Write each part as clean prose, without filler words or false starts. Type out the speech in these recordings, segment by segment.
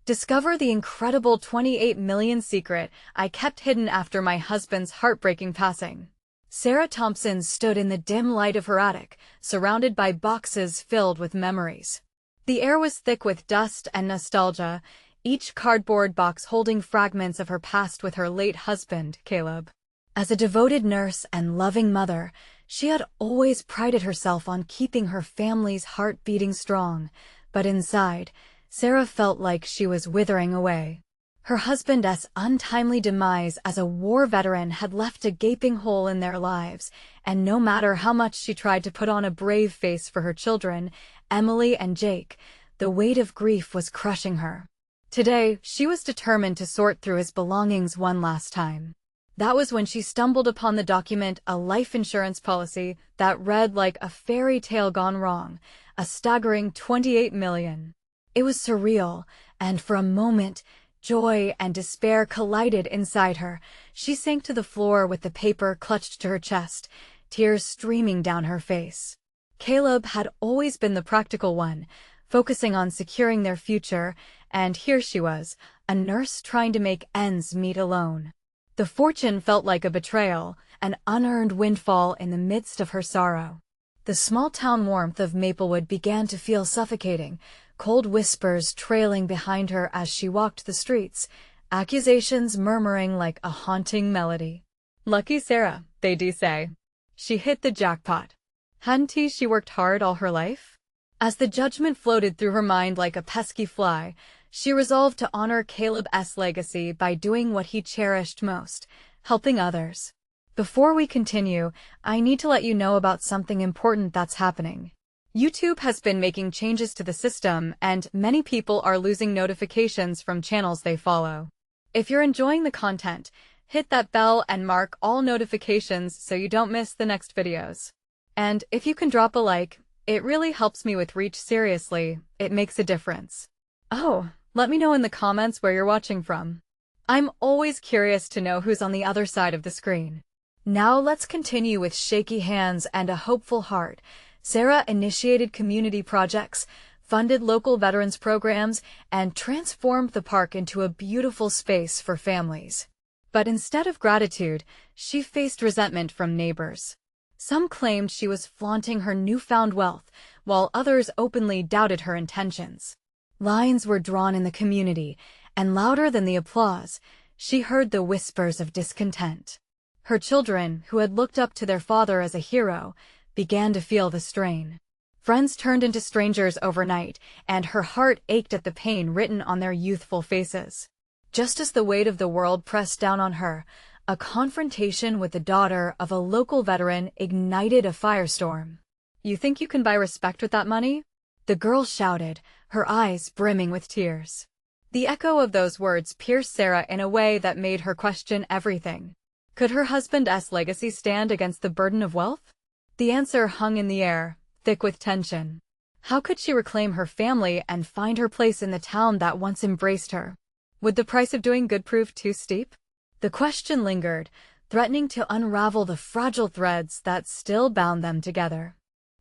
Discover the incredible 28 million secret I kept hidden after my husband's heartbreaking passing. Sarah Thompson stood in the dim light of her attic, surrounded by boxes filled with memories. The air was thick with dust and nostalgia, each cardboard box holding fragments of her past with her late husband, Caleb. As a devoted nurse and loving mother, she had always prided herself on keeping her family's heart beating strong, but inside, Sarah felt like she was withering away. Her husband's untimely demise as a war veteran had left a gaping hole in their lives, and no matter how much she tried to put on a brave face for her children, Emily and Jake, the weight of grief was crushing her. Today, she was determined to sort through his belongings one last time. That was when she stumbled upon the document, a life insurance policy that read like a fairy tale gone wrong, a staggering 28 million. It was surreal, and for a moment, joy and despair collided inside her. She sank to the floor with the paper clutched to her chest, tears streaming down her face. Caleb had always been the practical one, focusing on securing their future, and here she was, a nurse trying to make ends meet alone. The fortune felt like a betrayal, an unearned windfall in the midst of her sorrow. The small-town warmth of Maplewood began to feel suffocating, cold whispers trailing behind her as she walked the streets, accusations murmuring like a haunting melody. Lucky Sarah, they'd say. She hit the jackpot. Hadn't she worked hard all her life? As the judgment floated through her mind like a pesky fly, she resolved to honor Caleb's legacy by doing what he cherished most, helping others. Before we continue, I need to let you know about something important that's happening. YouTube has been making changes to the system, and many people are losing notifications from channels they follow. If you're enjoying the content, hit that bell and mark all notifications so you don't miss the next videos. And if you can drop a like, it really helps me with reach. Seriously, it makes a difference. Oh, let me know in the comments where you're watching from. I'm always curious to know who's on the other side of the screen. Now let's continue with shaky hands and a hopeful heart. Sarah initiated community projects, funded local veterans programs, and transformed the park into a beautiful space for families. But instead of gratitude, she faced resentment from neighbors. Some claimed she was flaunting her newfound wealth, while others openly doubted her intentions. Lines were drawn in the community, and louder than the applause, she heard the whispers of discontent. Her children, who had looked up to their father as a hero, began to feel the strain. Friends turned into strangers overnight, and her heart ached at the pain written on their youthful faces. Just as the weight of the world pressed down on her, a confrontation with the daughter of a local veteran ignited a firestorm. "You think you can buy respect with that money?" the girl shouted, her eyes brimming with tears. The echo of those words pierced Sarah in a way that made her question everything. Could her husband's legacy stand against the burden of wealth? The answer hung in the air, thick with tension. How could she reclaim her family and find her place in the town that once embraced her? Would the price of doing good prove too steep? The question lingered, threatening to unravel the fragile threads that still bound them together.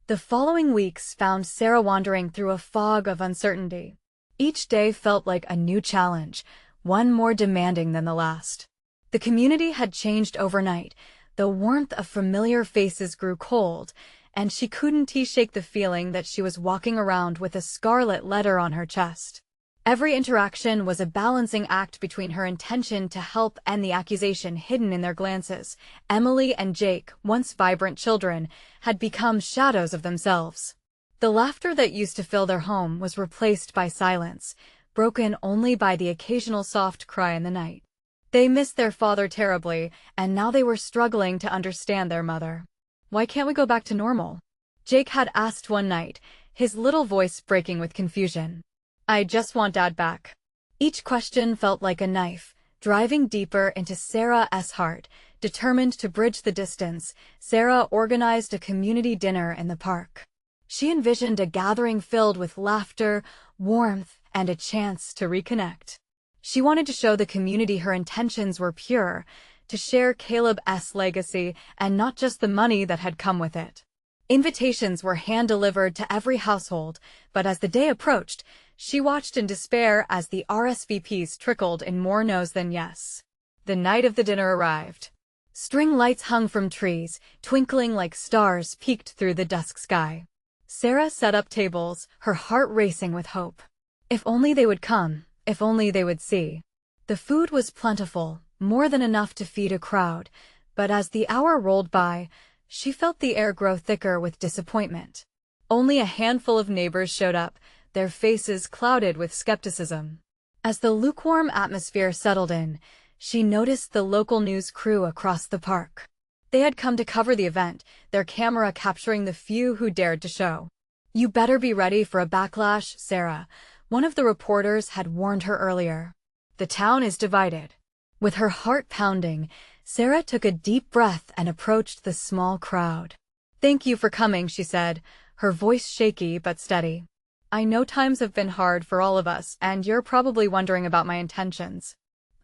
The following weeks found Sarah wandering through a fog of uncertainty. Each day felt like a new challenge, one more demanding than the last. The community had changed overnight. The warmth of familiar faces grew cold, and she couldn't shake the feeling that she was walking around with a scarlet letter on her chest. Every interaction was a balancing act between her intention to help and the accusation hidden in their glances. Emily and Jake, once vibrant children, had become shadows of themselves. The laughter that used to fill their home was replaced by silence, broken only by the occasional soft cry in the night. They missed their father terribly, and now they were struggling to understand their mother. "Why can't we go back to normal?" Jake had asked one night, his little voice breaking with confusion. "I just want Dad back." Each question felt like a knife, driving deeper into Sarah's heart. Determined to bridge the distance, Sarah organized a community dinner in the park. She envisioned a gathering filled with laughter, warmth, and a chance to reconnect. She wanted to show the community her intentions were pure, to share Caleb's legacy and not just the money that had come with it. Invitations were hand-delivered to every household, but as the day approached, She watched in despair as the RSVPs trickled in more no's than yes. The night of the dinner arrived. String lights hung from trees, twinkling like stars peeked through the dusk sky. Sarah set up tables, her heart racing with hope. If only they would come, if only they would see. The food was plentiful, more than enough to feed a crowd, but as the hour rolled by, she felt the air grow thicker with disappointment. Only a handful of neighbors showed up, their faces clouded with skepticism. As the lukewarm atmosphere settled in, she noticed the local news crew across the park. They had come to cover the event, their camera capturing the few who dared to show. "You better be ready for a backlash, Sarah," one of the reporters had warned her earlier. "The town is divided." With her heart pounding, Sarah took a deep breath and approached the small crowd. "Thank you for coming," she said, her voice shaky but steady. "I know times have been hard for all of us, and you're probably wondering about my intentions.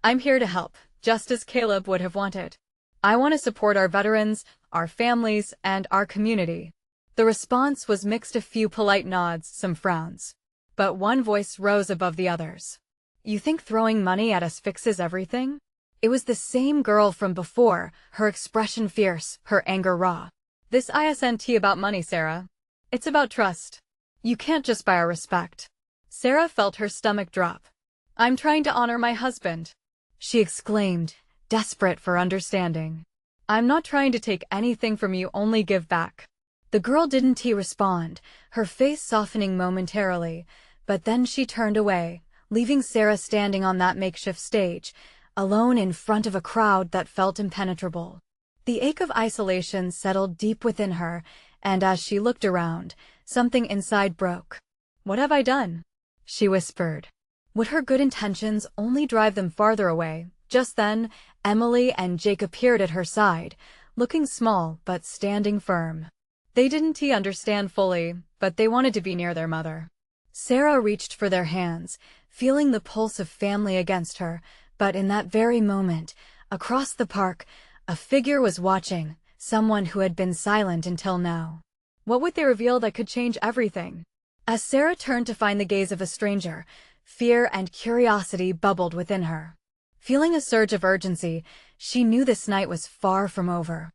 I'm here to help, just as Caleb would have wanted. I want to support our veterans, our families, and our community." The response was mixed, a few polite nods, some frowns. But one voice rose above the others. "You think throwing money at us fixes everything?" It was the same girl from before, her expression fierce, her anger raw. "This isn't about money, Sarah. It's about trust. You can't just buy our respect." Sarah felt her stomach drop. "I'm trying to honor my husband," she exclaimed, desperate for understanding. "I'm not trying to take anything from you, only give back." The girl didn't respond, her face softening momentarily, but then she turned away, leaving Sarah standing on that makeshift stage, alone in front of a crowd that felt impenetrable. The ache of isolation settled deep within her, and as she looked around, something inside broke. "What have I done?" she whispered. Would her good intentions only drive them farther away? Just then, Emily and Jake appeared at her side, looking small but standing firm. They didn't understand fully, but they wanted to be near their mother. Sarah reached for their hands, feeling the pulse of family against her, but in that very moment, across the park, a figure was watching, someone who had been silent until now. What would they reveal that could change everything? As Sarah turned to find the gaze of a stranger, fear and curiosity bubbled within her. Feeling a surge of urgency, she knew this night was far from over.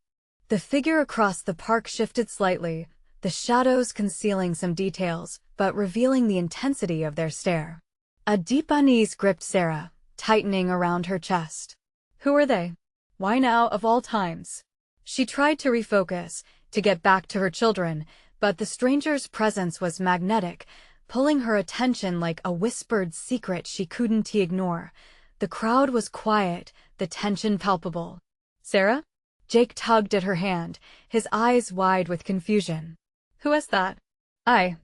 The figure across the park shifted slightly, the shadows concealing some details, but revealing the intensity of their stare. A deep unease gripped Sarah, tightening around her chest. Who were they? Why now, of all times? She tried to refocus, to get back to her children, but the stranger's presence was magnetic, pulling her attention like a whispered secret she couldn't ignore. The crowd was quiet, the tension palpable. "Sarah?" Jake tugged at her hand, his eyes wide with confusion. "Who is that?" I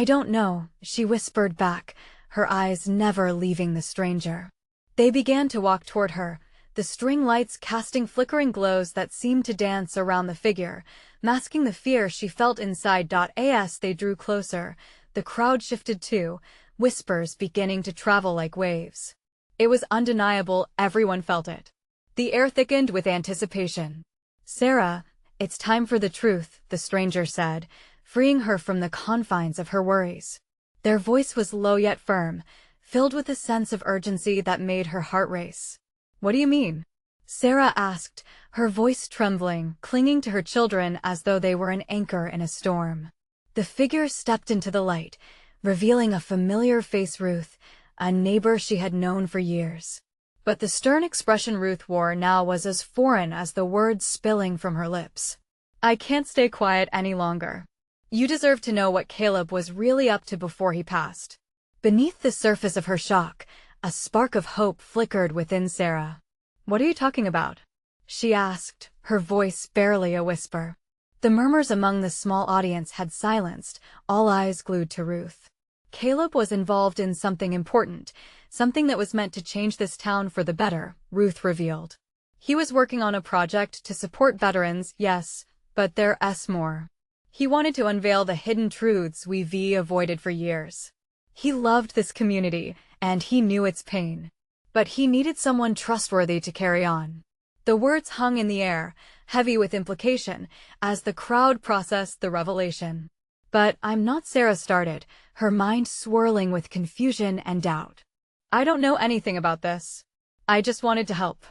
don't know," she whispered back, her eyes never leaving the stranger. They began to walk toward her, the string lights casting flickering glows that seemed to dance around the figure, masking the fear she felt inside. As they drew closer, the crowd shifted too, whispers beginning to travel like waves. It was undeniable, everyone felt it. The air thickened with anticipation. "Sarah, it's time for the truth," the stranger said, freeing her from the confines of her worries. Their voice was low yet firm, filled with a sense of urgency that made her heart race. "What do you mean?" Sarah asked, her voice trembling, clinging to her children as though they were an anchor in a storm. The figure stepped into the light, revealing a familiar face, Ruth, a neighbor she had known for years. But the stern expression Ruth wore now was as foreign as the words spilling from her lips. "I can't stay quiet any longer. You deserve to know what Caleb was really up to before he passed." Beneath the surface of her shock, a spark of hope flickered within Sarah. "What are you talking about?" she asked, her voice barely a whisper. The murmurs among the small audience had silenced, all eyes glued to Ruth. Caleb was involved in something important, something that was meant to change this town for the better, Ruth revealed. He was working on a project to support veterans, yes, but there's more. He wanted to unveil the hidden truths we've avoided for years. He loved this community, and he knew its pain. But he needed someone trustworthy to carry on. The words hung in the air, heavy with implication, as the crowd processed the revelation. But I'm not. Sarah started, her mind swirling with confusion and doubt. I don't know anything about this. I just wanted to help.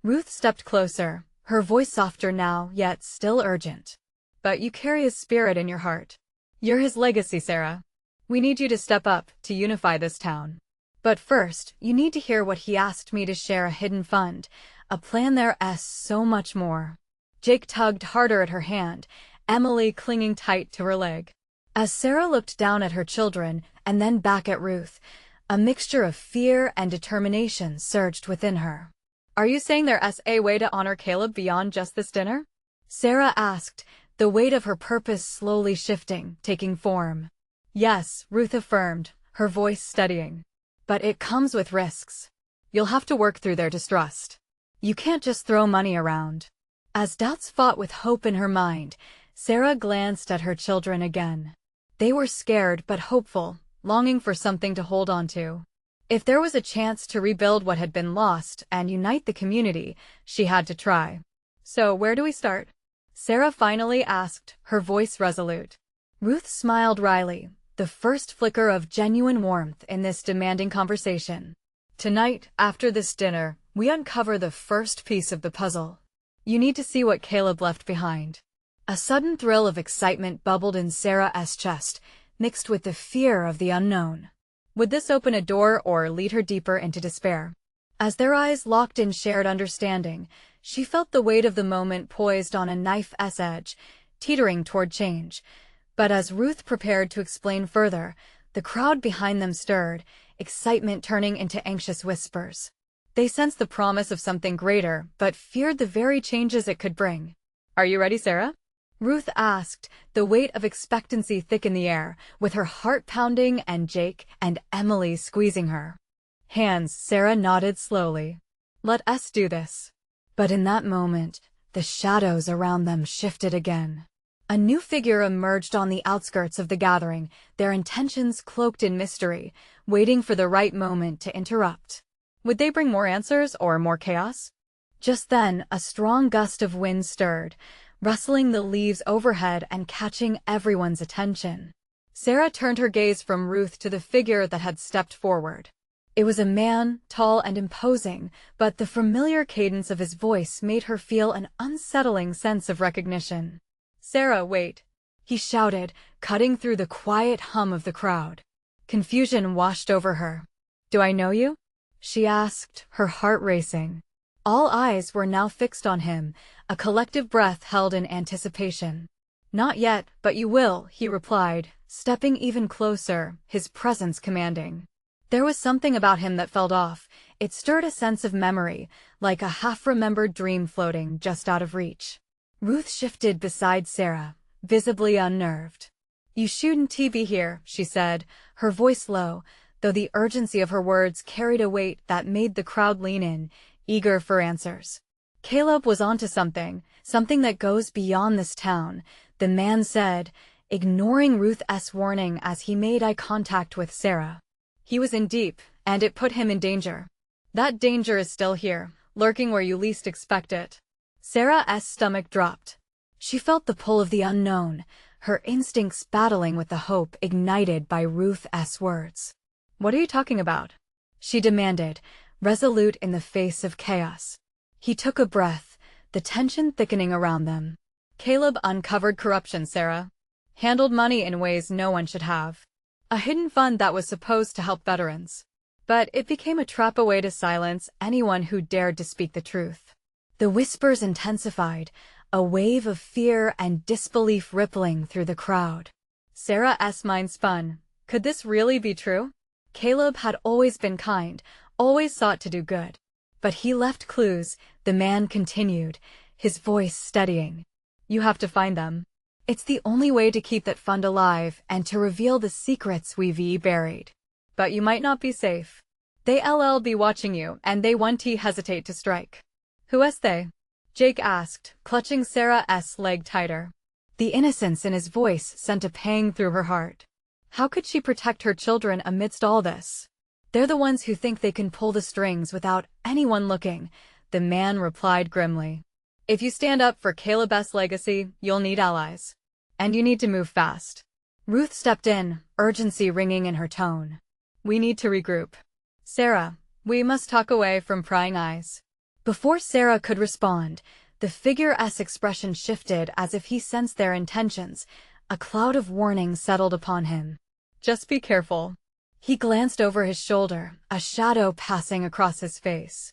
Ruth stepped closer, her voice softer now, yet still urgent. But you carry his spirit in your heart. You're his legacy, Sarah. We need you to step up, to unify this town. But first, you need to hear what he asked me to share: a hidden fund, a plan. There's so much more. Jake tugged harder at her hand, Emily clinging tight to her leg. As Sarah looked down at her children and then back at Ruth, a mixture of fear and determination surged within her. Are you saying there's a way to honor Caleb beyond just this dinner? Sarah asked, the weight of her purpose slowly shifting, taking form. Yes, Ruth affirmed, her voice steadying. But it comes with risks. You'll have to work through their distrust. You can't just throw money around. As doubts fought with hope in her mind, Sarah glanced at her children again. They were scared but hopeful, longing for something to hold on to. If there was a chance to rebuild what had been lost and unite the community, she had to try. So where do we start? Sarah finally asked, her voice resolute. Ruth smiled wryly, the first flicker of genuine warmth in this demanding conversation. Tonight, after this dinner, we uncover the first piece of the puzzle. You need to see what Caleb left behind. A sudden thrill of excitement bubbled in Sarah's chest, mixed with the fear of the unknown. Would this open a door or lead her deeper into despair? As their eyes locked in shared understanding, she felt the weight of the moment poised on a knife's edge, teetering toward change. But as Ruth prepared to explain further, the crowd behind them stirred, excitement turning into anxious whispers. They sensed the promise of something greater, but feared the very changes it could bring. Are you ready, Sarah? Ruth asked, the weight of expectancy thick in the air, with her heart pounding and Jake and Emily squeezing her hands. Sarah nodded slowly. Let us do this. But in that moment, the shadows around them shifted again. A new figure emerged on the outskirts of the gathering, their intentions cloaked in mystery, waiting for the right moment to interrupt. Would they bring more answers or more chaos? Just then, a strong gust of wind stirred, rustling the leaves overhead and catching everyone's attention. Sarah turned her gaze from Ruth to the figure that had stepped forward. It was a man, tall and imposing, but the familiar cadence of his voice made her feel an unsettling sense of recognition. Sarah, wait! He shouted, cutting through the quiet hum of the crowd. Confusion washed over her. Do I know you? She asked, her heart racing. All eyes were now fixed on him, a collective breath held in anticipation. Not yet, but you will, he replied, stepping even closer, his presence commanding. There was something about him that felt off. It stirred a sense of memory, like a half-remembered dream floating just out of reach. Ruth shifted beside Sarah, visibly unnerved. You shouldn't be here, she said, her voice low, though the urgency of her words carried a weight that made the crowd lean in, eager for answers. Caleb was onto something, something that goes beyond this town, the man said, ignoring Ruth's warning as he made eye contact with Sarah. He was in deep, and it put him in danger. That danger is still here, lurking where you least expect it. Sarah's stomach dropped. She felt the pull of the unknown, her instincts battling with the hope ignited by Ruth's words. What are you talking about? She demanded, resolute in the face of chaos. He took a breath, the tension thickening around them. Caleb uncovered corruption, Sarah. Handled money in ways no one should have. A hidden fund that was supposed to help veterans. But it became a trap, a way to silence anyone who dared to speak the truth. The whispers intensified, a wave of fear and disbelief rippling through the crowd. Sarah's mind spun. Could this really be true? Caleb had always been kind, always sought to do good. But he left clues, the man continued, his voice steadying. You have to find them. It's the only way to keep that fund alive and to reveal the secrets we've buried. But you might not be safe. They'll be watching you, and they won't hesitate to strike. Who's they? Jake asked, clutching Sarah's leg tighter. The innocence in his voice sent a pang through her heart. How could she protect her children amidst all this? They're the ones who think they can pull the strings without anyone looking, the man replied grimly. If you stand up for Caleb's legacy, you'll need allies. And you need to move fast. Ruth stepped in, urgency ringing in her tone. We need to regroup. Sarah, we must talk away from prying eyes. Before Sarah could respond, the figure's expression shifted as if he sensed their intentions. A cloud of warning settled upon him. Just be careful. He glanced over his shoulder, a shadow passing across his face.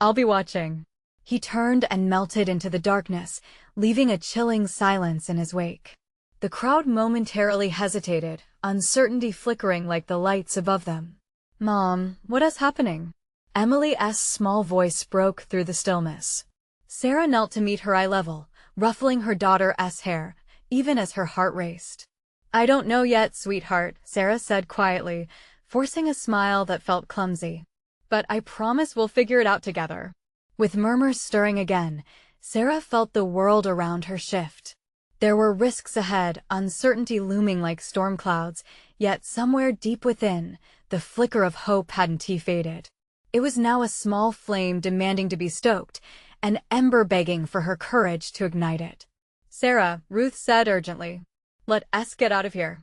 I'll be watching. He turned and melted into the darkness, leaving a chilling silence in his wake. The crowd momentarily hesitated, uncertainty flickering like the lights above them. Mom, what is happening? Emily's small voice broke through the stillness. Sarah knelt to meet her eye level, ruffling her daughter's hair, even as her heart raced. I don't know yet, sweetheart, Sarah said quietly, forcing a smile that felt clumsy. But I promise we'll figure it out together. With murmurs stirring again, Sarah felt the world around her shift. There were risks ahead, uncertainty looming like storm clouds, yet somewhere deep within, the flicker of hope hadn't faded. It was now a small flame demanding to be stoked, an ember begging for her courage to ignite it. Sarah, Ruth said urgently. Let us get out of here.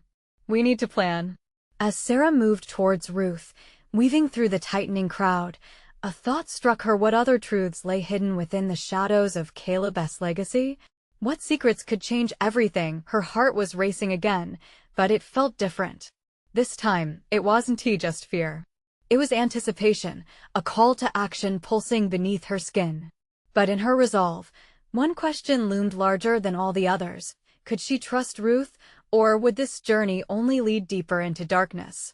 We need to plan. As Sarah moved towards Ruth, weaving through the tightening crowd, a thought struck her. What other truths lay hidden within the shadows of Caleb's legacy? What secrets could change everything? Her heart was racing again, but it felt different. This time, it wasn't just fear. It was anticipation, a call to action pulsing beneath her skin. But in her resolve, one question loomed larger than all the others. Could she trust Ruth, or would this journey only lead deeper into darkness?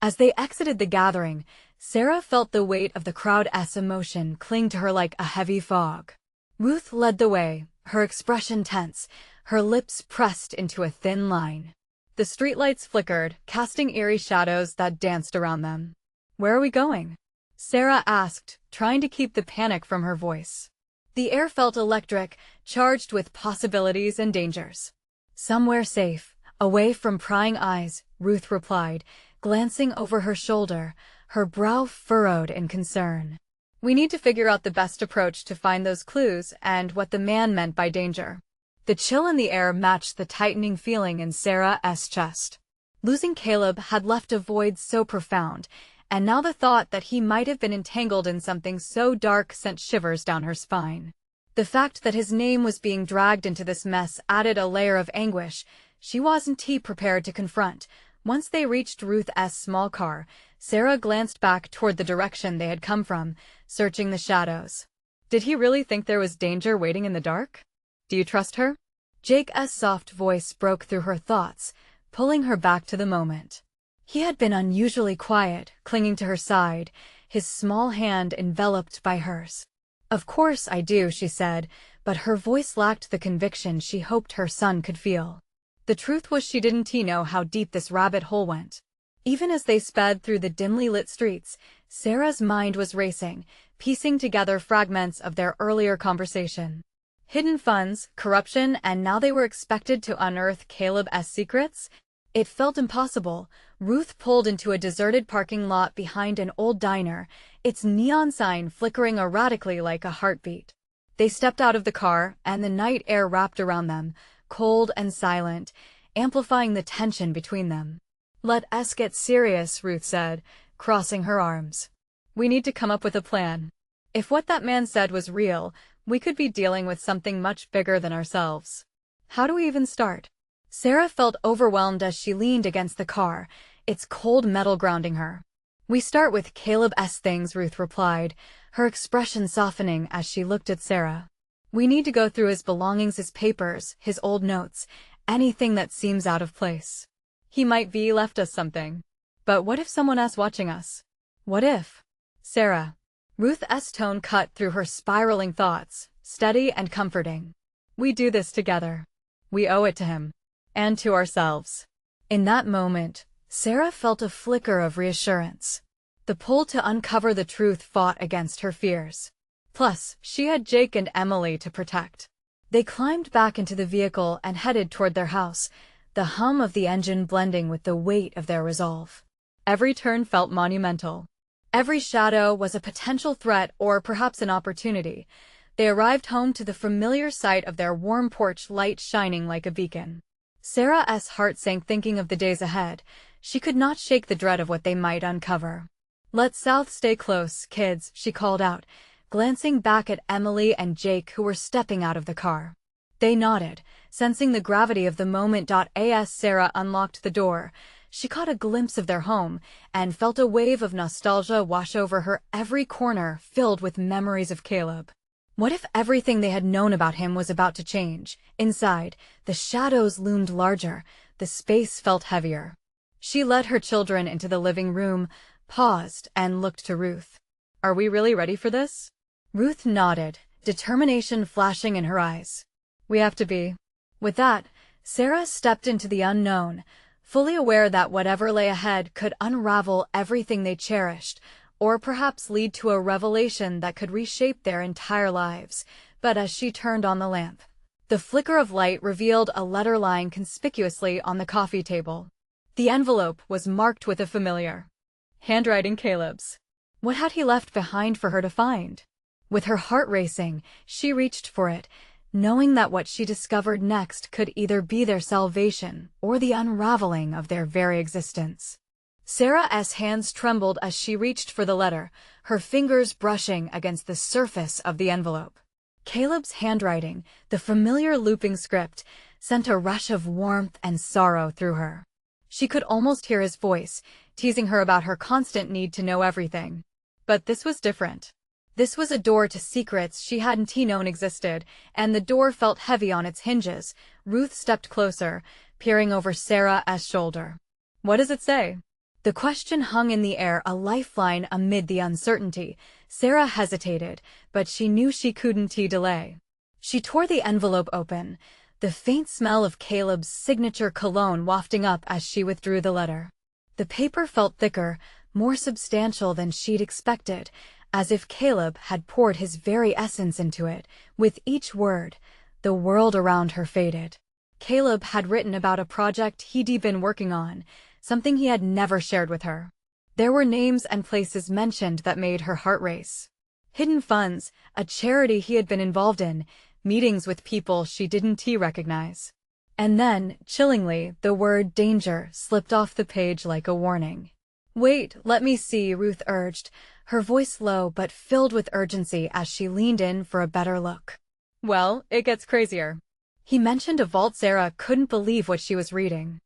As they exited the gathering, Sarah felt the weight of the crowd's emotion cling to her like a heavy fog. Ruth led the way, her expression tense, her lips pressed into a thin line. The streetlights flickered, casting eerie shadows that danced around them. Where are we going? Sarah asked, trying to keep the panic from her voice. The air felt electric, charged with possibilities and dangers. Somewhere safe, away from prying eyes, Ruth replied, glancing over her shoulder, her brow furrowed in concern. We need to figure out the best approach to find those clues and what the man meant by danger. The chill in the air matched the tightening feeling in Sarah's chest. Losing Caleb had left a void so profound, and now the thought that he might have been entangled in something so dark sent shivers down her spine. The fact that his name was being dragged into this mess added a layer of anguish she wasn't prepared to confront. Once they reached Ruth's small car, Sarah glanced back toward the direction they had come from, searching the shadows. Did he really think there was danger waiting in the dark? Do you trust her? Jake's soft voice broke through her thoughts, pulling her back to the moment. He had been unusually quiet, clinging to her side, his small hand enveloped by hers. Of course I do, she said, but her voice lacked the conviction she hoped her son could feel. The truth was she didn't know how deep this rabbit hole went. Even as they sped through the dimly lit streets, Sarah's mind was racing, piecing together fragments of their earlier conversation. Hidden funds, corruption, and now they were expected to unearth Caleb's secrets? It felt impossible. Ruth pulled into a deserted parking lot behind an old diner, its neon sign flickering erratically like a heartbeat. They stepped out of the car, and the night air wrapped around them, cold and silent, amplifying the tension between them. Let us get serious, Ruth said, crossing her arms. We need to come up with a plan. If what that man said was real, we could be dealing with something much bigger than ourselves. How do we even start? Sarah felt overwhelmed as she leaned against the car, its cold metal grounding her. We start with Caleb's things, Ruth replied, her expression softening as she looked at Sarah. We need to go through his belongings, his papers, his old notes, anything that seems out of place. He might be left us something. But what if someone else watching us? What if? Sarah. Ruth's tone cut through her spiraling thoughts, steady and comforting. We do this together. We owe it to him. And to ourselves. In that moment, Sarah felt a flicker of reassurance. The pull to uncover the truth fought against her fears. Plus, she had Jake and Emily to protect. They climbed back into the vehicle and headed toward their house, the hum of the engine blending with the weight of their resolve. Every turn felt monumental. Every shadow was a potential threat or perhaps an opportunity. They arrived home to the familiar sight of their warm porch light shining like a beacon. Sarah's heart sank thinking of the days ahead. She could not shake the dread of what they might uncover. "Let South stay close, kids," she called out, glancing back at Emily and Jake who were stepping out of the car. They nodded, sensing the gravity of the moment. As Sarah unlocked the door, she caught a glimpse of their home and felt a wave of nostalgia wash over her, every corner filled with memories of Caleb. What if everything they had known about him was about to change? Inside, the shadows loomed larger, the space felt heavier. She led her children into the living room, paused, and looked to Ruth. "Are we really ready for this?" Ruth nodded, determination flashing in her eyes. "We have to be." With that, Sarah stepped into the unknown, fully aware that whatever lay ahead could unravel everything they cherished, or perhaps lead to a revelation that could reshape their entire lives. But as she turned on the lamp, the flicker of light revealed a letter lying conspicuously on the coffee table. The envelope was marked with a familiar handwriting, Caleb's. What had he left behind for her to find? With her heart racing, she reached for it, knowing that what she discovered next could either be their salvation or the unraveling of their very existence. Sarah's hands trembled as she reached for the letter, her fingers brushing against the surface of the envelope. Caleb's handwriting, the familiar looping script, sent a rush of warmth and sorrow through her. She could almost hear his voice, teasing her about her constant need to know everything. But this was different. This was a door to secrets she hadn't known existed, and the door felt heavy on its hinges. Ruth stepped closer, peering over Sarah's shoulder. "What does it say?" The question hung in the air, a lifeline amid the uncertainty. Sarah hesitated, but she knew she couldn't delay. She tore the envelope open, the faint smell of Caleb's signature cologne wafting up as she withdrew the letter. The paper felt thicker, more substantial than she'd expected, as if Caleb had poured his very essence into it. With each word, the world around her faded. Caleb had written about a project he'd been working on, something he had never shared with her. There were names and places mentioned that made her heart race. Hidden funds, a charity he had been involved in, meetings with people she didn't recognize. And then, chillingly, the word danger slipped off the page like a warning. "Wait, let me see," Ruth urged, her voice low but filled with urgency as she leaned in for a better look. "Well, it gets crazier." He mentioned a vault. Sarah couldn't believe what she was reading.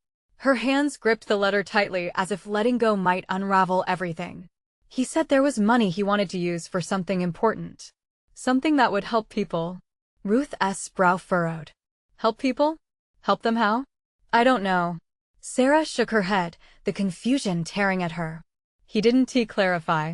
Her hands gripped the letter tightly as if letting go might unravel everything. He said there was money he wanted to use for something important. Something that would help people. Ruth's brow furrowed. "Help people? Help them how?" "I don't know." Sarah shook her head, the confusion tearing at her. "He didn't clarify.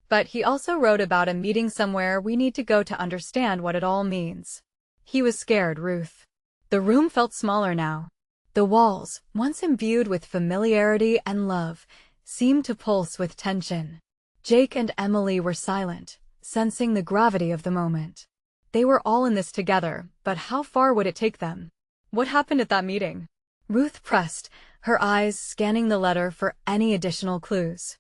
But he also wrote about a meeting somewhere we need to go to understand what it all means." He was scared, Ruth. The room felt smaller now. The walls, once imbued with familiarity and love, seemed to pulse with tension. Jake and Emily were silent, sensing the gravity of the moment. They were all in this together, but how far would it take them? "What happened at that meeting?" Ruth pressed, her eyes scanning the letter for any additional clues.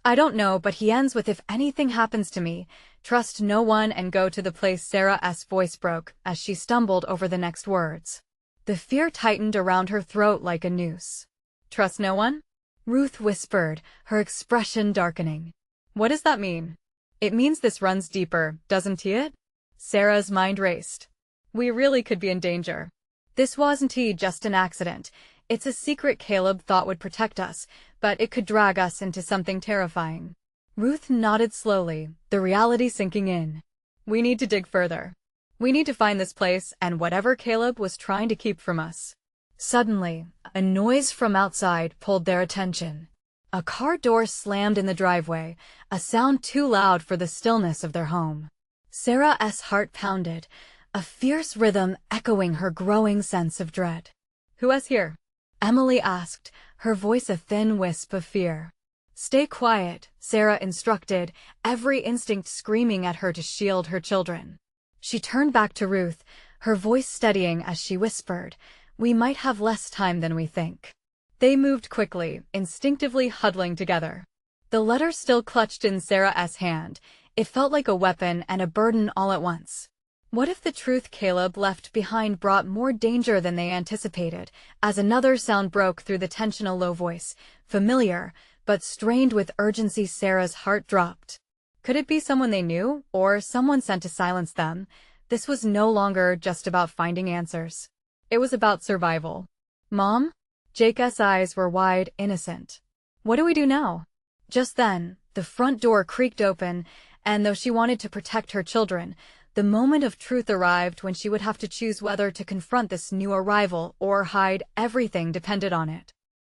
"I don't know, but he ends with, 'If anything happens to me, trust no one and go to the place.'" Sarah's voice broke as she stumbled over the next words. The fear tightened around her throat like a noose. "Trust no one?" Ruth whispered, her expression darkening. "What does that mean?" "It means this runs deeper, doesn't it?" Sarah's mind raced. "We really could be in danger. This wasn't just an accident. It's a secret Caleb thought would protect us, but it could drag us into something terrifying." Ruth nodded slowly, the reality sinking in. "We need to dig further. We need to find this place and whatever Caleb was trying to keep from us." Suddenly, a noise from outside pulled their attention. A car door slammed in the driveway, a sound too loud for the stillness of their home. Sarah's heart pounded, a fierce rhythm echoing her growing sense of dread. "Who is here?" Emily asked, her voice a thin wisp of fear. "Stay quiet," Sarah instructed, every instinct screaming at her to shield her children. She turned back to Ruth, her voice steadying as she whispered, "We might have less time than we think." They moved quickly, instinctively huddling together. The letter still clutched in Sarah's hand. It felt like a weapon and a burden all at once. What if the truth Caleb left behind brought more danger than they anticipated, as another sound broke through the tension, a low voice, familiar, but strained with urgency. Sarah's heart dropped. Could it be someone they knew, or someone sent to silence them? This was no longer just about finding answers. It was about survival. Mom? Jake's eyes were wide, innocent. What do we do now? Just then, the front door creaked open, and though she wanted to protect her children, the moment of truth arrived when she would have to choose whether to confront this new arrival or hide. Everything depended on it.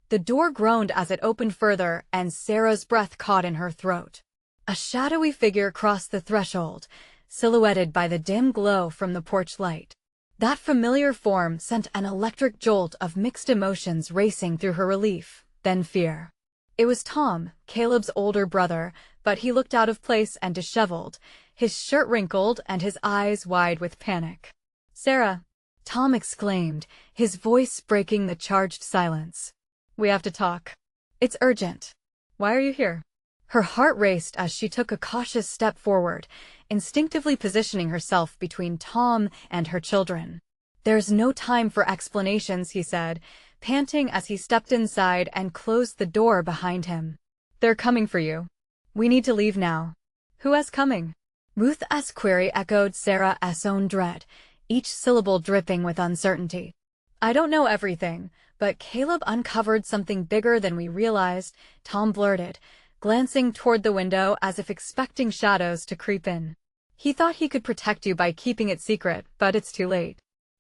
The door groaned as it opened further, and Sarah's breath caught in her throat. A shadowy figure crossed the threshold, silhouetted by the dim glow from the porch light. That familiar form sent an electric jolt of mixed emotions racing through her: relief, then fear. It was Tom, Caleb's older brother, but he looked out of place and disheveled, his shirt wrinkled and his eyes wide with panic. "Sarah!" Tom exclaimed, his voice breaking the charged silence. "We have to talk. It's urgent. Why are you here?" Her heart raced as she took a cautious step forward, instinctively positioning herself between Tom and her children. "There's no time for explanations," he said, panting as he stepped inside and closed the door behind him. "They're coming for you. We need to leave now." "Who is coming?" Ruth's query echoed Sarah's own dread, each syllable dripping with uncertainty. "I don't know everything, but Caleb uncovered something bigger than we realized," Tom blurted, glancing toward the window as if expecting shadows to creep in. "He thought he could protect you by keeping it secret, but it's too late.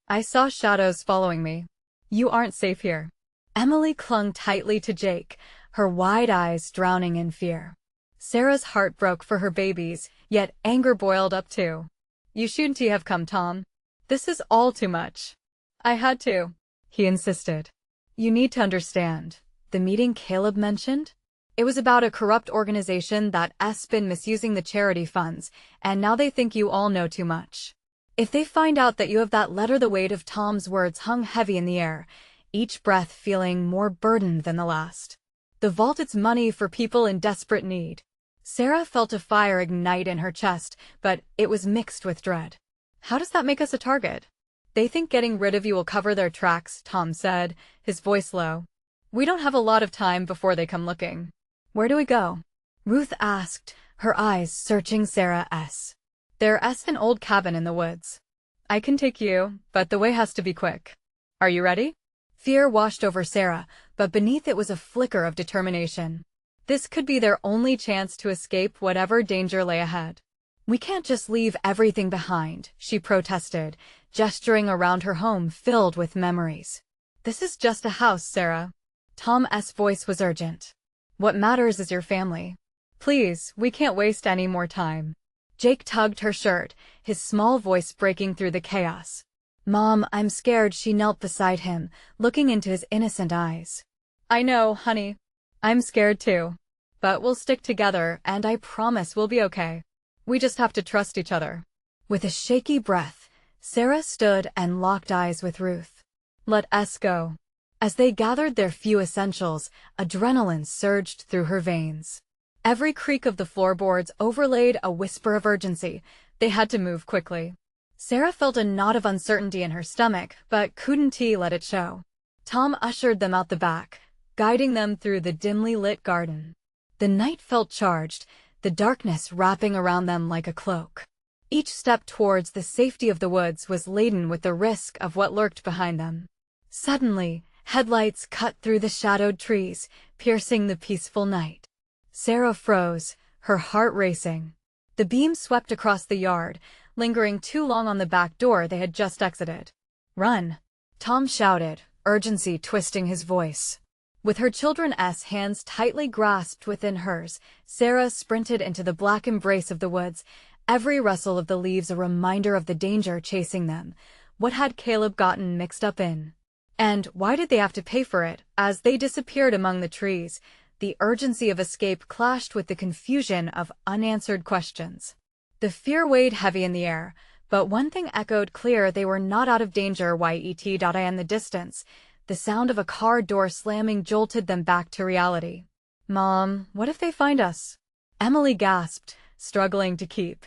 I saw shadows following me. You aren't safe here." Emily clung tightly to Jake, her wide eyes drowning in fear. Sarah's heart broke for her babies, yet anger boiled up too. "You shouldn't have come, Tom. This is all too much." "I had to," he insisted. "You need to understand. The meeting Caleb mentioned? It was about a corrupt organization that's been misusing the charity funds, and now they think you all know too much. If they find out that you have that letter..." The weight of Tom's words hung heavy in the air, each breath feeling more burdened than the last. "The vault, it's money for people in desperate need." Sarah felt a fire ignite in her chest, but it was mixed with dread. "How does that make us a target?" "They think getting rid of you will cover their tracks," Tom said, his voice low. "We don't have a lot of time before they come looking." "Where do we go?" Ruth asked, her eyes searching Sarah's. "There's an old cabin in the woods. I can take you, but the way has to be quick. Are you ready?" Fear washed over Sarah, but beneath it was a flicker of determination. This could be their only chance to escape whatever danger lay ahead. "We can't just leave everything behind," she protested, gesturing around her home filled with memories. "This is just a house, Sarah." Tom's voice was urgent. "What matters is your family. Please, we can't waste any more time." Jake tugged her shirt, his small voice breaking through the chaos. "Mom, I'm scared." She knelt beside him, looking into his innocent eyes. "I know, honey. I'm scared too. But we'll stick together, and I promise we'll be okay. We just have to trust each other." With a shaky breath, Sarah stood and locked eyes with Ruth. "Let us go." As they gathered their few essentials, adrenaline surged through her veins. Every creak of the floorboards overlaid a whisper of urgency. They had to move quickly. Sarah felt a knot of uncertainty in her stomach, but couldn't let it show. Tom ushered them out the back, guiding them through the dimly lit garden. The night felt charged, the darkness wrapping around them like a cloak. Each step towards the safety of the woods was laden with the risk of what lurked behind them. Suddenly, headlights cut through the shadowed trees, piercing the peaceful night. Sarah froze, her heart racing. The beam swept across the yard, lingering too long on the back door they had just exited. "Run!" Tom shouted, urgency twisting his voice. With her children's hands tightly grasped within hers, Sarah sprinted into the black embrace of the woods, every rustle of the leaves a reminder of the danger chasing them. What had Caleb gotten mixed up in? And why did they have to pay for it? As they disappeared among the trees, the urgency of escape clashed with the confusion of unanswered questions. The fear weighed heavy in the air, but one thing echoed clear: they were not out of danger. In the distance, the sound of a car door slamming jolted them back to reality. "Mom, what if they find us?" Emily gasped, struggling to keep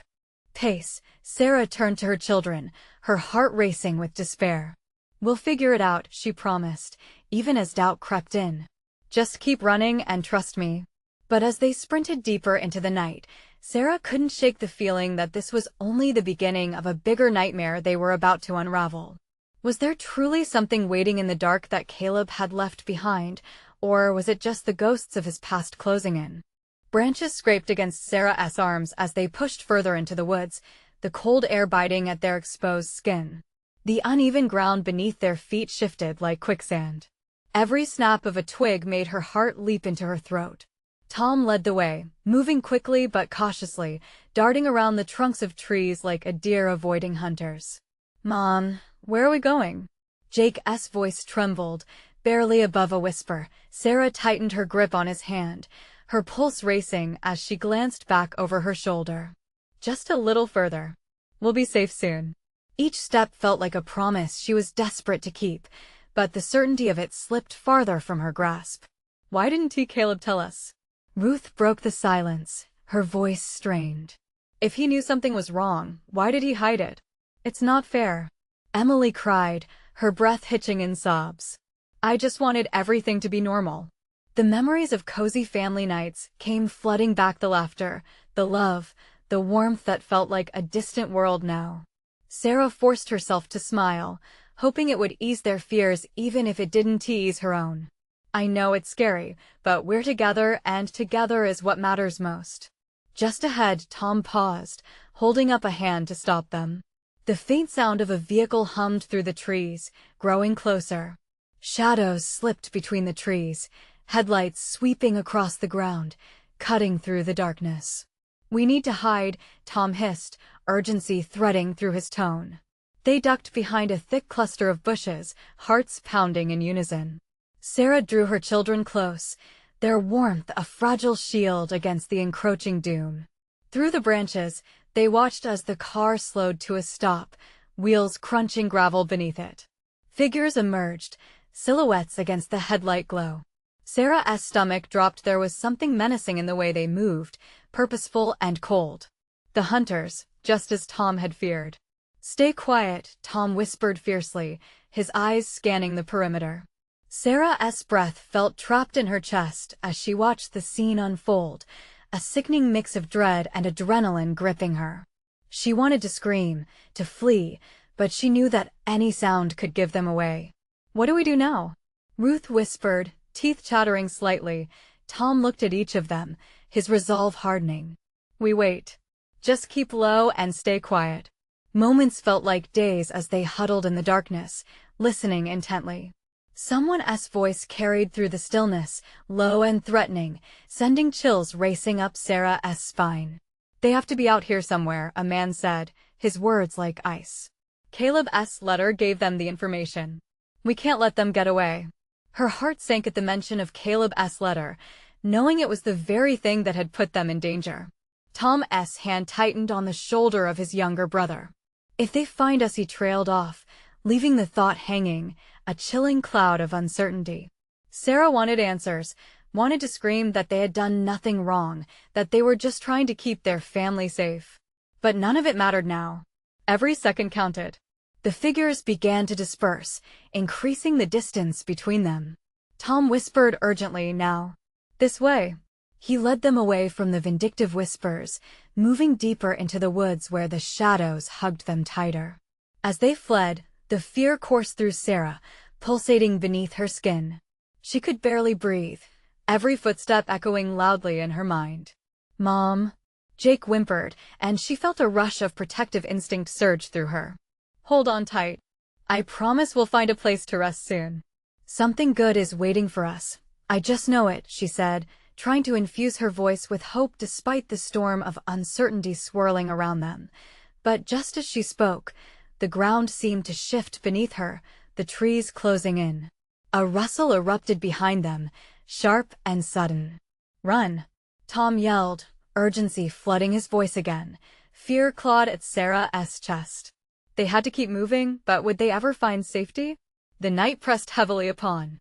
pace, Sarah turned to her children, her heart racing with despair. "We'll figure it out," she promised, even as doubt crept in. "Just keep running and trust me." But as they sprinted deeper into the night, Sarah couldn't shake the feeling that this was only the beginning of a bigger nightmare they were about to unravel. Was there truly something waiting in the dark that Caleb had left behind, or was it just the ghosts of his past closing in? Branches scraped against Sarah's arms as they pushed further into the woods, the cold air biting at their exposed skin. The uneven ground beneath their feet shifted like quicksand. Every snap of a twig made her heart leap into her throat. Tom led the way, moving quickly but cautiously, darting around the trunks of trees like a deer avoiding hunters. "Mom, where are we going?" Jake's voice trembled, barely above a whisper. Sarah tightened her grip on his hand, her pulse racing as she glanced back over her shoulder. "Just a little further. We'll be safe soon." Each step felt like a promise she was desperate to keep, but the certainty of it slipped farther from her grasp. "Why didn't Caleb tell us?" Ruth broke the silence, her voice strained. "If he knew something was wrong, why did he hide it? It's not fair." Emily cried, her breath hitching in sobs. "I just wanted everything to be normal." The memories of cozy family nights came flooding back, the laughter, the love, the warmth that felt like a distant world now. Sarah forced herself to smile, hoping it would ease their fears even if it didn't ease her own. "I know it's scary, but we're together, and together is what matters most." Just ahead, Tom paused, holding up a hand to stop them. The faint sound of a vehicle hummed through the trees, growing closer. Shadows slipped between the trees, headlights sweeping across the ground, cutting through the darkness. "We need to hide," Tom hissed, urgency threading through his tone. They ducked behind a thick cluster of bushes, hearts pounding in unison. Sarah drew her children close, their warmth a fragile shield against the encroaching doom. Through the branches, they watched as the car slowed to a stop, wheels crunching gravel beneath it. Figures emerged, silhouettes against the headlight glow. Sarah's stomach dropped. There was something menacing in the way they moved, purposeful and cold. The hunters, just as Tom had feared. "Stay quiet," Tom whispered fiercely, his eyes scanning the perimeter. Sarah's breath felt trapped in her chest as she watched the scene unfold, a sickening mix of dread and adrenaline gripping her. She wanted to scream, to flee, but she knew that any sound could give them away. "What do we do now?" Ruth whispered, teeth chattering slightly. Tom looked at each of them, his resolve hardening. "We wait. Just keep low and stay quiet." Moments felt like days as they huddled in the darkness, listening intently. Someone's voice carried through the stillness, low and threatening, sending chills racing up Sarah's spine. "They have to be out here somewhere," a man said, his words like ice. "Caleb's letter gave them the information. We can't let them get away." Her heart sank at the mention of Caleb's letter, knowing it was the very thing that had put them in danger. Tom's hand tightened on the shoulder of his younger brother. "If they find us," he trailed off, leaving the thought hanging, a chilling cloud of uncertainty. Sarah wanted answers, wanted to scream that they had done nothing wrong, that they were just trying to keep their family safe. But none of it mattered now. Every second counted. The figures began to disperse, increasing the distance between them. Tom whispered urgently, "Now. This way." He led them away from the vindictive whispers, moving deeper into the woods where the shadows hugged them tighter. As they fled, the fear coursed through Sarah, pulsating beneath her skin. She could barely breathe, every footstep echoing loudly in her mind. "Mom," Jake whimpered, and she felt a rush of protective instinct surge through her. "Hold on tight. I promise we'll find a place to rest soon. Something good is waiting for us. I just know it," she said, trying to infuse her voice with hope despite the storm of uncertainty swirling around them. But just as she spoke, the ground seemed to shift beneath her, the trees closing in. A rustle erupted behind them, sharp and sudden. "Run!" Tom yelled, urgency flooding his voice again. Fear clawed at Sarah's chest. They had to keep moving, but would they ever find safety? The night pressed heavily upon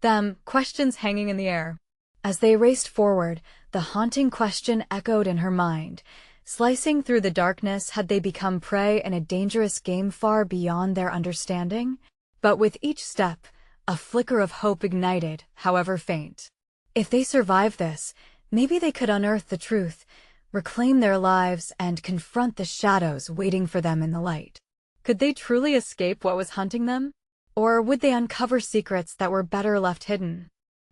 them, questions hanging in the air. As they raced forward, the haunting question echoed in her mind. Slicing through the darkness, had they become prey in a dangerous game far beyond their understanding? But with each step, a flicker of hope ignited, however faint. If they survived this, maybe they could unearth the truth, reclaim their lives, and confront the shadows waiting for them in the light. Could they truly escape what was hunting them? Or would they uncover secrets that were better left hidden?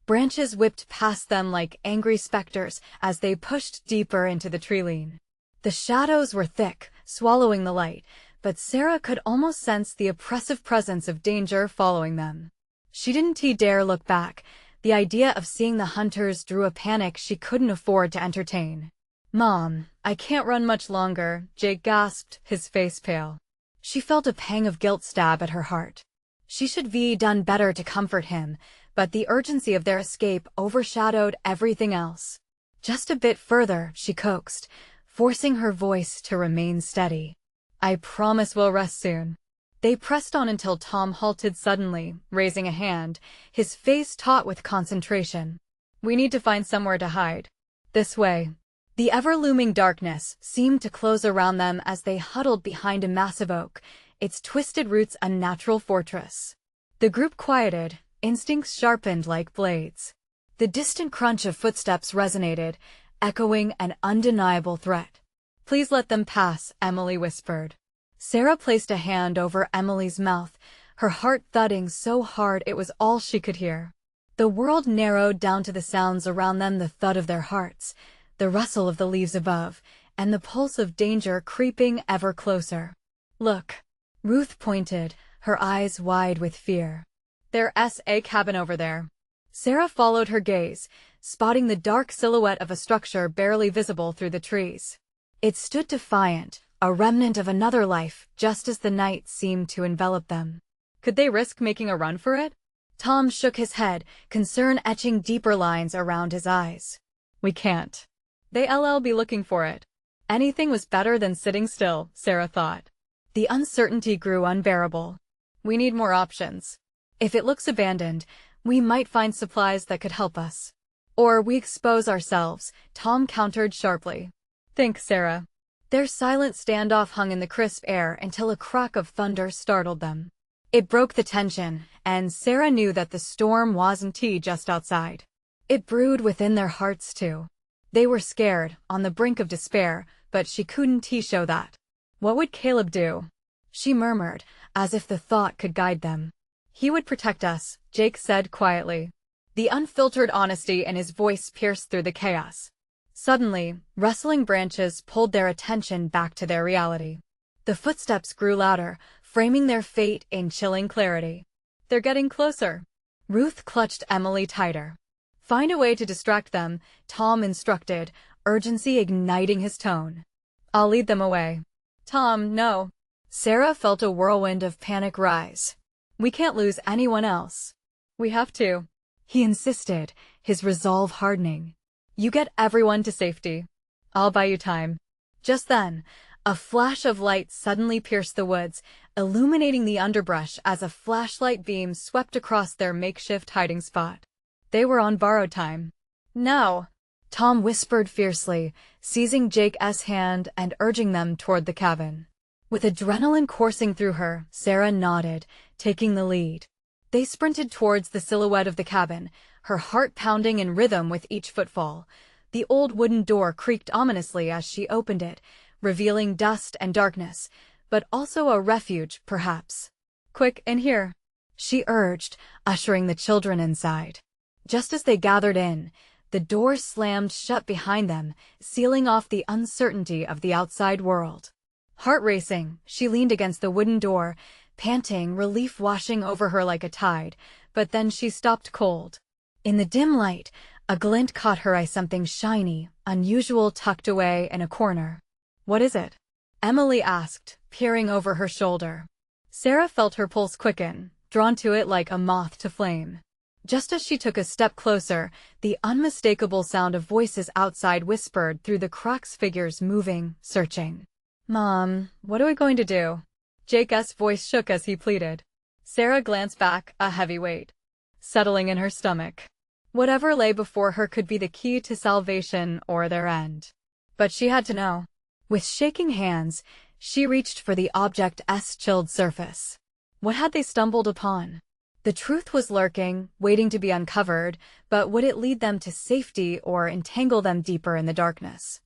Branches whipped past them like angry specters as they pushed deeper into the tree-line. The shadows were thick, swallowing the light, but Sarah could almost sense the oppressive presence of danger following them. She didn't dare look back. The idea of seeing the hunters drew a panic she couldn't afford to entertain. "Mom, I can't run much longer," Jake gasped, his face pale. She felt a pang of guilt stab at her heart. She should have done better to comfort him, but the urgency of their escape overshadowed everything else. "Just a bit further," she coaxed, forcing her voice to remain steady. "I promise we'll rest soon." They pressed on until Tom halted suddenly, raising a hand, his face taut with concentration. "We need to find somewhere to hide. This way." The ever-looming darkness seemed to close around them as they huddled behind a massive oak, its twisted roots a natural fortress. The group quieted, instincts sharpened like blades. The distant crunch of footsteps resonated, echoing an undeniable threat. "Please let them pass," Emily whispered. Sarah placed a hand over Emily's mouth, her heart thudding so hard it was all she could hear. The world narrowed down to the sounds around them, the thud of their hearts, the rustle of the leaves above, and the pulse of danger creeping ever closer. "Look." Ruth pointed, her eyes wide with fear. "There's a cabin over there." Sarah followed her gaze, spotting the dark silhouette of a structure barely visible through the trees. It stood defiant, a remnant of another life, just as the night seemed to envelop them. Could they risk making a run for it? Tom shook his head, concern etching deeper lines around his eyes. "We can't. They'll be looking for it." Anything was better than sitting still, Sarah thought. The uncertainty grew unbearable. "We need more options. If it looks abandoned, we might find supplies that could help us. Or we expose ourselves," Tom countered sharply. "Think, Sarah." Their silent standoff hung in the crisp air until a crack of thunder startled them. It broke the tension, and Sarah knew that the storm wasn't just outside. It brewed within their hearts too. They were scared, on the brink of despair, but she couldn't show that. "What would Caleb do?" she murmured, as if the thought could guide them. "He would protect us," Jake said quietly. The unfiltered honesty in his voice pierced through the chaos. Suddenly, rustling branches pulled their attention back to their reality. The footsteps grew louder, framing their fate in chilling clarity. "They're getting closer." Ruth clutched Emily tighter. "Find a way to distract them," Tom instructed, urgency igniting his tone. "I'll lead them away." "Tom, no." Sarah felt a whirlwind of panic rise. "We can't lose anyone else." "We have to," he insisted, his resolve hardening. "You get everyone to safety. I'll buy you time." Just then, a flash of light suddenly pierced the woods, illuminating the underbrush as a flashlight beam swept across their makeshift hiding spot. They were on borrowed time. "No," Tom whispered fiercely, seizing Jake's hand and urging them toward the cabin. With adrenaline coursing through her, Sarah nodded, taking the lead. They sprinted towards the silhouette of the cabin, her heart pounding in rhythm with each footfall. The old wooden door creaked ominously as she opened it, revealing dust and darkness, but also a refuge, perhaps. "Quick, in here," she urged, ushering the children inside. Just as they gathered in, the door slammed shut behind them, sealing off the uncertainty of the outside world. Heart racing, she leaned against the wooden door, panting, relief washing over her like a tide, but then she stopped cold. In the dim light, a glint caught her eye, something shiny, unusual tucked away in a corner. "What is it?" Emily asked, peering over her shoulder. Sarah felt her pulse quicken, drawn to it like a moth to flame. Just as she took a step closer, the unmistakable sound of voices outside whispered through the cracks, figures moving, searching. "Mom, what are we going to do?" Jake's voice shook as he pleaded. Sarah glanced back, a heavy weight settling in her stomach. Whatever lay before her could be the key to salvation or their end. But she had to know. With shaking hands, she reached for the object's chilled surface. What had they stumbled upon? The truth was lurking, waiting to be uncovered, but would it lead them to safety or entangle them deeper in the darkness?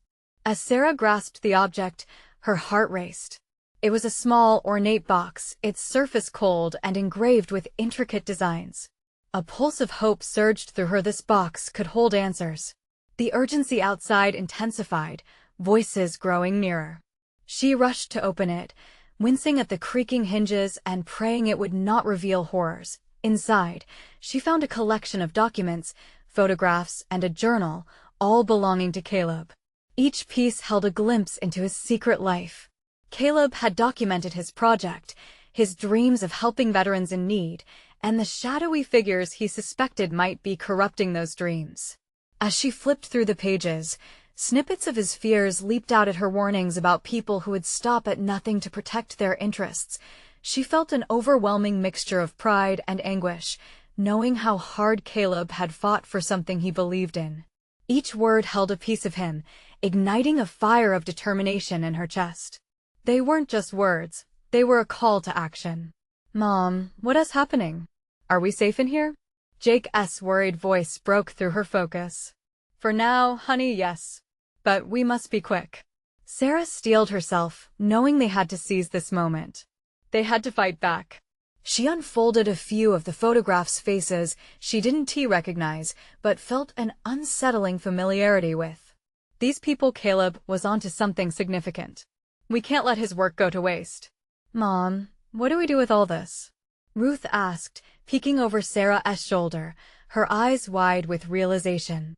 As Sarah grasped the object, her heart raced. It was a small, ornate box, its surface cold and engraved with intricate designs. A pulse of hope surged through her. This box could hold answers. The urgency outside intensified, voices growing nearer. She rushed to open it, wincing at the creaking hinges and praying it would not reveal horrors. Inside, she found a collection of documents, photographs, and a journal, all belonging to Caleb. Each piece held a glimpse into his secret life. Caleb had documented his project, his dreams of helping veterans in need, and the shadowy figures he suspected might be corrupting those dreams. As she flipped through the pages, snippets of his fears leaped out at her, warnings about people who would stop at nothing to protect their interests. She felt an overwhelming mixture of pride and anguish, knowing how hard Caleb had fought for something he believed in. Each word held a piece of him, igniting a fire of determination in her chest. They weren't just words, they were a call to action. "Mom, what is happening? Are we safe in here?" Jake's worried voice broke through her focus. "For now, honey, yes. But we must be quick." Sarah steeled herself, knowing they had to seize this moment. They had to fight back. She unfolded a few of the photographs' faces she didn't recognize, but felt an unsettling familiarity with. These people, Caleb was onto something significant. We can't let his work go to waste. "Mom, what do we do with all this?" Ruth asked, peeking over Sarah's shoulder, her eyes wide with realization.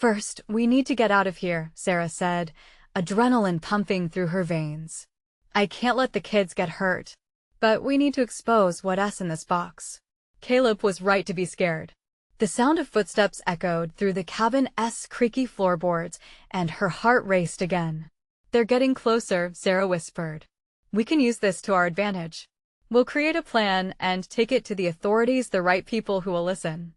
"First, we need to get out of here," Sarah said, adrenaline pumping through her veins. "I can't let the kids get hurt. But we need to expose what's in this box." Caleb was right to be scared. The sound of footsteps echoed through the cabin's creaky floorboards, and her heart raced again. "They're getting closer," Sarah whispered. "We can use this to our advantage. We'll create a plan and take it to the authorities, the right people who will listen."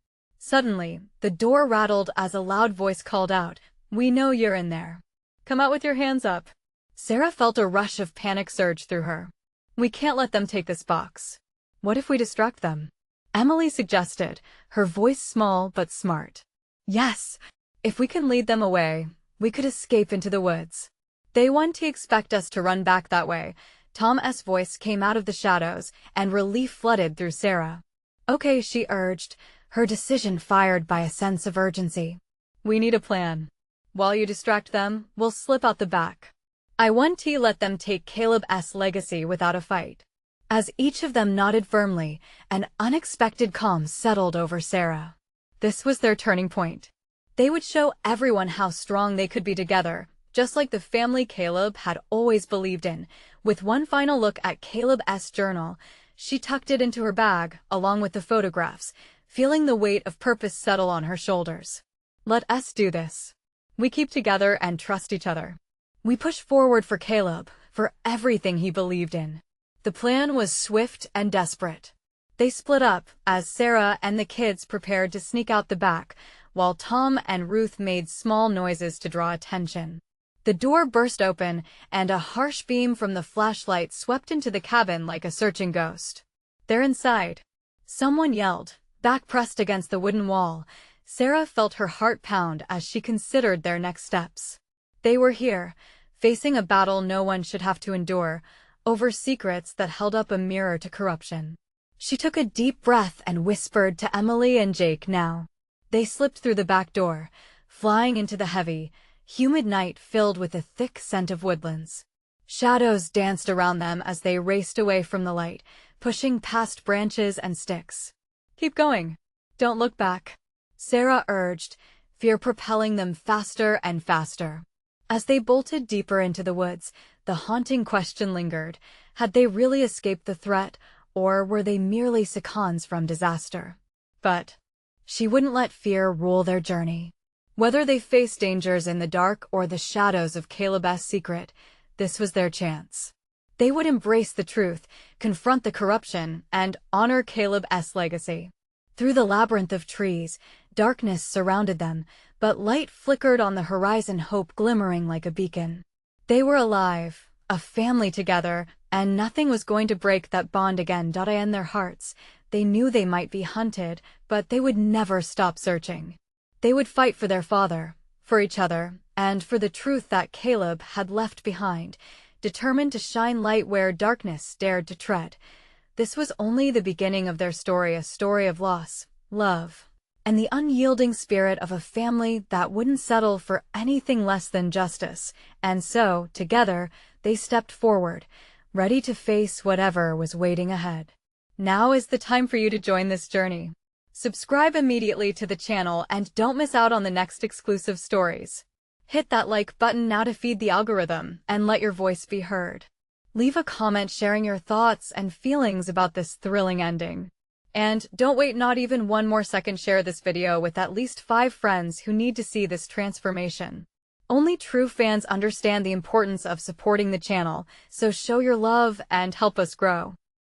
Suddenly, the door rattled as a loud voice called out, "We know you're in there. Come out with your hands up." Sarah felt a rush of panic surge through her. "We can't let them take this box. What if we distract them?" Emily suggested, her voice small but smart. "Yes, if we can lead them away, we could escape into the woods." "They won't expect us to run back that way." Tom's voice came out of the shadows, and relief flooded through Sarah. "Okay," she urged, her decision fired by a sense of urgency. "We need a plan. While you distract them, we'll slip out the back. I want to let them take Caleb's legacy without a fight." As each of them nodded firmly, an unexpected calm settled over Sarah. This was their turning point. They would show everyone how strong they could be together, just like the family Caleb had always believed in. With one final look at Caleb's journal, she tucked it into her bag, along with the photographs, feeling the weight of purpose settle on her shoulders. "Let us do this. We keep together and trust each other. We push forward for Caleb, for everything he believed in." The plan was swift and desperate. They split up as Sarah and the kids prepared to sneak out the back, while Tom and Ruth made small noises to draw attention. The door burst open, and a harsh beam from the flashlight swept into the cabin like a searching ghost. "They're inside!" Someone yelled, back pressed against the wooden wall. Sarah felt her heart pound as she considered their next steps. They were here, facing a battle no one should have to endure, over secrets that held up a mirror to corruption. She took a deep breath and whispered to Emily and Jake now. They slipped through the back door, flying into the heavy, humid night filled with a thick scent of woodlands. Shadows danced around them as they raced away from the light, pushing past branches and sticks. "Keep going. Don't look back," Sarah urged, fear propelling them faster and faster. As they bolted deeper into the woods, the haunting question lingered. Had they really escaped the threat, or were they merely seconds from disaster? But she wouldn't let fear rule their journey. Whether they faced dangers in the dark or the shadows of Caleb's secret, this was their chance. They would embrace the truth, confront the corruption, and honor Caleb's legacy. Through the labyrinth of trees, darkness surrounded them, but light flickered on the horizon, hope glimmering like a beacon. They were alive, a family together, and nothing was going to break that bond again. In their hearts, they knew they might be hunted, but they would never stop searching. They would fight for their father, for each other, and for the truth that Caleb had left behind, determined to shine light where darkness dared to tread. This was only the beginning of their story, a story of loss, love, and the unyielding spirit of a family that wouldn't settle for anything less than justice. And so, together, they stepped forward, ready to face whatever was waiting ahead. Now is the time for you to join this journey. Subscribe immediately to the channel and don't miss out on the next exclusive stories. Hit that like button now to feed the algorithm and let your voice be heard. Leave a comment sharing your thoughts and feelings about this thrilling ending. And don't wait not even one more second, share this video with at least 5 friends who need to see this transformation. Only true fans understand the importance of supporting the channel, so show your love and help us grow.